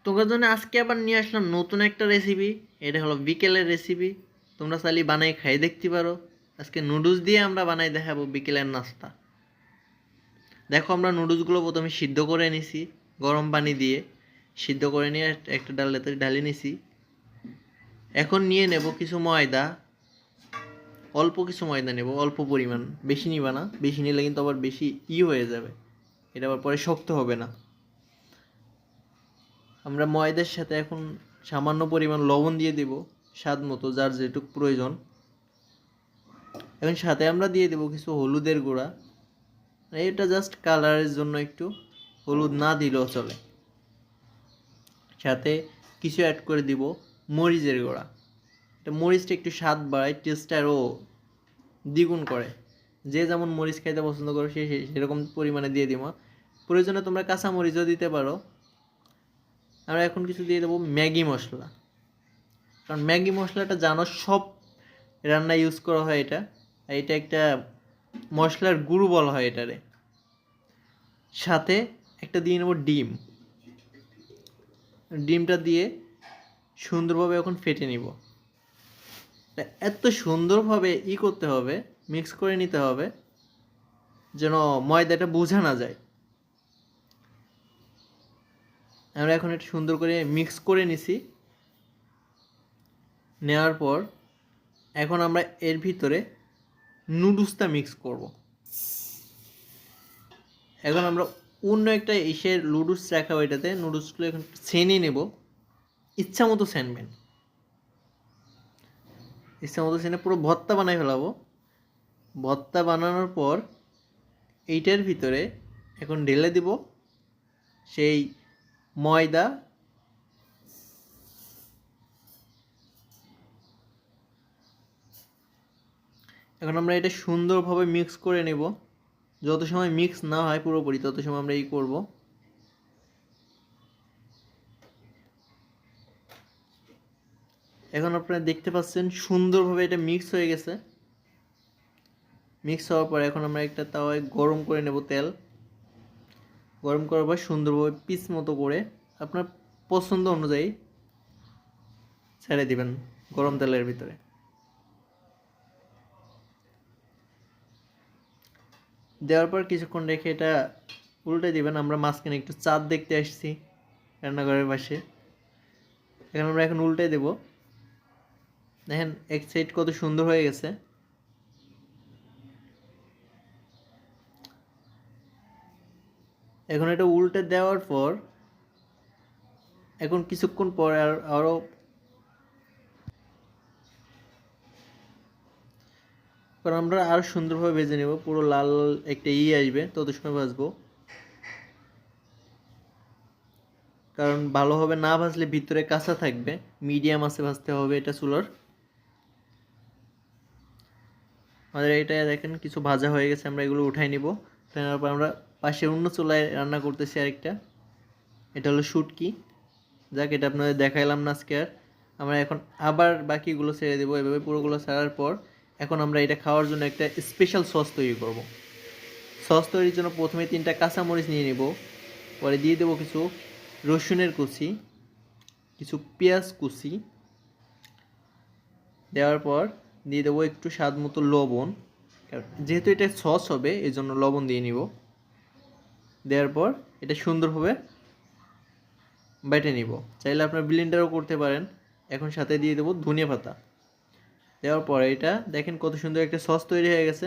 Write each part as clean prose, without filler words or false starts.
তোদের জন্য আজকে আবার নিয়ে আসলাম নতুন একটা রেসিপি। এটা হলো বিকেলের রেসিপি। তোমরা চাইলে বানাই খাই দেখতে পারো। আজকে নুডলস দিয়ে আমরা বানাই দেখাবো বিকেলের নাস্তা। দেখো, আমরা নুডলসগুলো প্রথমে সিদ্ধ করে নিছি গরম পানি দিয়ে। সিদ্ধ করে নিয়ে একটা ডালেতে ঢালি নিছি। এখন নিয়ে নেব কিছু ময়দা। অল্প কিছু ময়দা নেব, অল্প পরিমাণ, বেশি নিবা না। বেশি নিলে কিন্তু আবার বেশি হয়ে যাবে, এটা আবার পরে শক্ত হবে না। আমরা ময়দার সাথে এখন সামান্য পরিমাণ লবণ দিয়ে দিব, স্বাদ মতো, যার যেটুকু প্রয়োজন। এখন সাথে আমরা দিয়ে দেব কিছু হলুদের গুঁড়া। এটা জাস্ট কালারের জন্য, একটু হলুদ না দিলেও চলে। সাথে কিছু অ্যাড করে দিব মরিচের গুঁড়া। এটা মরিচটা একটু স্বাদ বাড়ায়, টেস্ট আরও দ্বিগুণ করে। যে যেমন মরিচ খাইতে পছন্দ করো সে সেরকম পরিমাণে দিয়ে দিব। প্রয়োজনে তোমরা কাঁচা মরিচও দিতে পারো। আমরা এখন কিছু দিয়ে দেবো ম্যাগি মশলা, কারণ ম্যাগি মশলাটা জানো সব রান্নায় ইউজ করা হয়। এটা একটা মশলার গুঁড়ো বলা হয় এটারে। সাথে একটা দিয়ে নেবো ডিম। ডিমটা দিয়ে সুন্দরভাবে এখন ফেটে নিব। এত সুন্দরভাবে করতে হবে, মিক্স করে নিতে হবে যেন ময়দাটা বোঝা না যায়। আমরা এখন এটা সুন্দর করে মিক্স করে নিছি। নেওয়ার পর এখন আমরা এর ভিতরে নুডলসটা মিক্স করব। এখন আমরা অন্য একটা ইসের নুডলস রাখা, ওইটাতে নুডলসগুলো এখন ছেনে নেব। ইচ্ছা মতো ছেনবেন, ইচ্ছা মতো ছেনে পুরো ভর্তা বানাই ফেলাবো। ভর্তা বানানোর পর এইটার ভিতরে এখন ঢেলে দিব সেই ময়দা। এখন আমরা এটা সুন্দরভাবে মিক্স করে নেব। যত সময় মিক্স না হয় পুরোপুরি, তত সময় আমরা করব। এখন আপনারা দেখতে পাচ্ছেন সুন্দরভাবে এটা মিক্স হয়ে গেছে। মিক্স হওয়ার পর এখন আমরা একটা তাওয়ায় গরম করে নেব তেল। গরম করার পর সুন্দরভাবে পিস মতো করে আপনার পছন্দ অনুযায়ী ছেড়ে দিবেন গরম তেলের ভিতরে। দেওয়ার পর কিছুক্ষণ রেখে এটা উল্টে দিবেন। আমরা মাঝখানে একটু চাঁদ দেখতে আসছি রান্নাঘরের পাশে। আমরা এখন উল্টে দেব। দেখেন এক সাইড কত সুন্দর হয়ে গেছে। এখন এটা উল্টে দেওয়ার পর এখন কিছুক্ষণ পর আরো কারণ আমরা আরো সুন্দরভাবে ভেজে নেব। পুরো লাল একটা আসবে, তত সময় ভাজবো। কারণ ভালোভাবে না ভাজলে ভিতরে কাঁচা থাকবে। মিডিয়াম আছে ভাজতে হবে এটা চুলার। আমাদের এটা দেখেন কিছু ভাজা হয়ে গেছে, আমরা এগুলো উঠাই নিব। তারপর আমরা পাশে অন্য চুলায় রান্না করতেছি আরেকটা। এটা হলো শুটকি। যাক, এটা আপনাদের দেখাইলাম না আজকে আর। আমরা এখন আবার বাকিগুলো ছেড়ে দেবো। এভাবে পুরোগুলো ছাড়ার পর এখন আমরা এটা খাওয়ার জন্য একটা স্পেশাল সস তৈরি করব। সস তৈরির জন্য প্রথমে 3টা কাঁচামরিচ নিয়ে নেব। পরে দিয়ে দেবো কিছু রসুনের কুচি, কিছু পেঁয়াজ কুচি। দেওয়ার পর দিয়ে দেবো একটু স্বাদ মতো লবণ, যেহেতু এটা সস হবে এই জন্য লবণ দিয়ে নিব। দেওয়ার পর এটা সুন্দরভাবে বেটে নিব। চাইলে আপনার ব্লেন্ডারও করতে পারেন। এখন সাথে দিয়ে দেবো ধনিয়া পাতা। দেওয়ার পর এটা দেখেন কত সুন্দর একটা সস তৈরি হয়ে গেছে।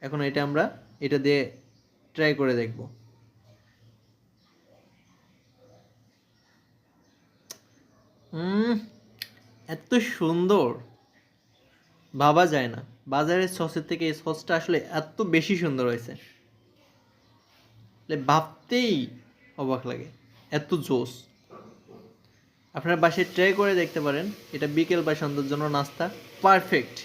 এখন আমরা এটা দিয়ে ট্রাই করে দেখব। এত সুন্দর, ভাবা যায় না। বাজারের সসের থেকে এই সসটা আসলে এত বেশি সুন্দর হয়েছে, ভাবতেই অবাক লাগে, এত জোস। আপনারা বাসায় ট্রাই করে দেখতে পারেন। এটা বিকেল বা সন্ধ্যার জন্য নাস্তা পারফেক্ট।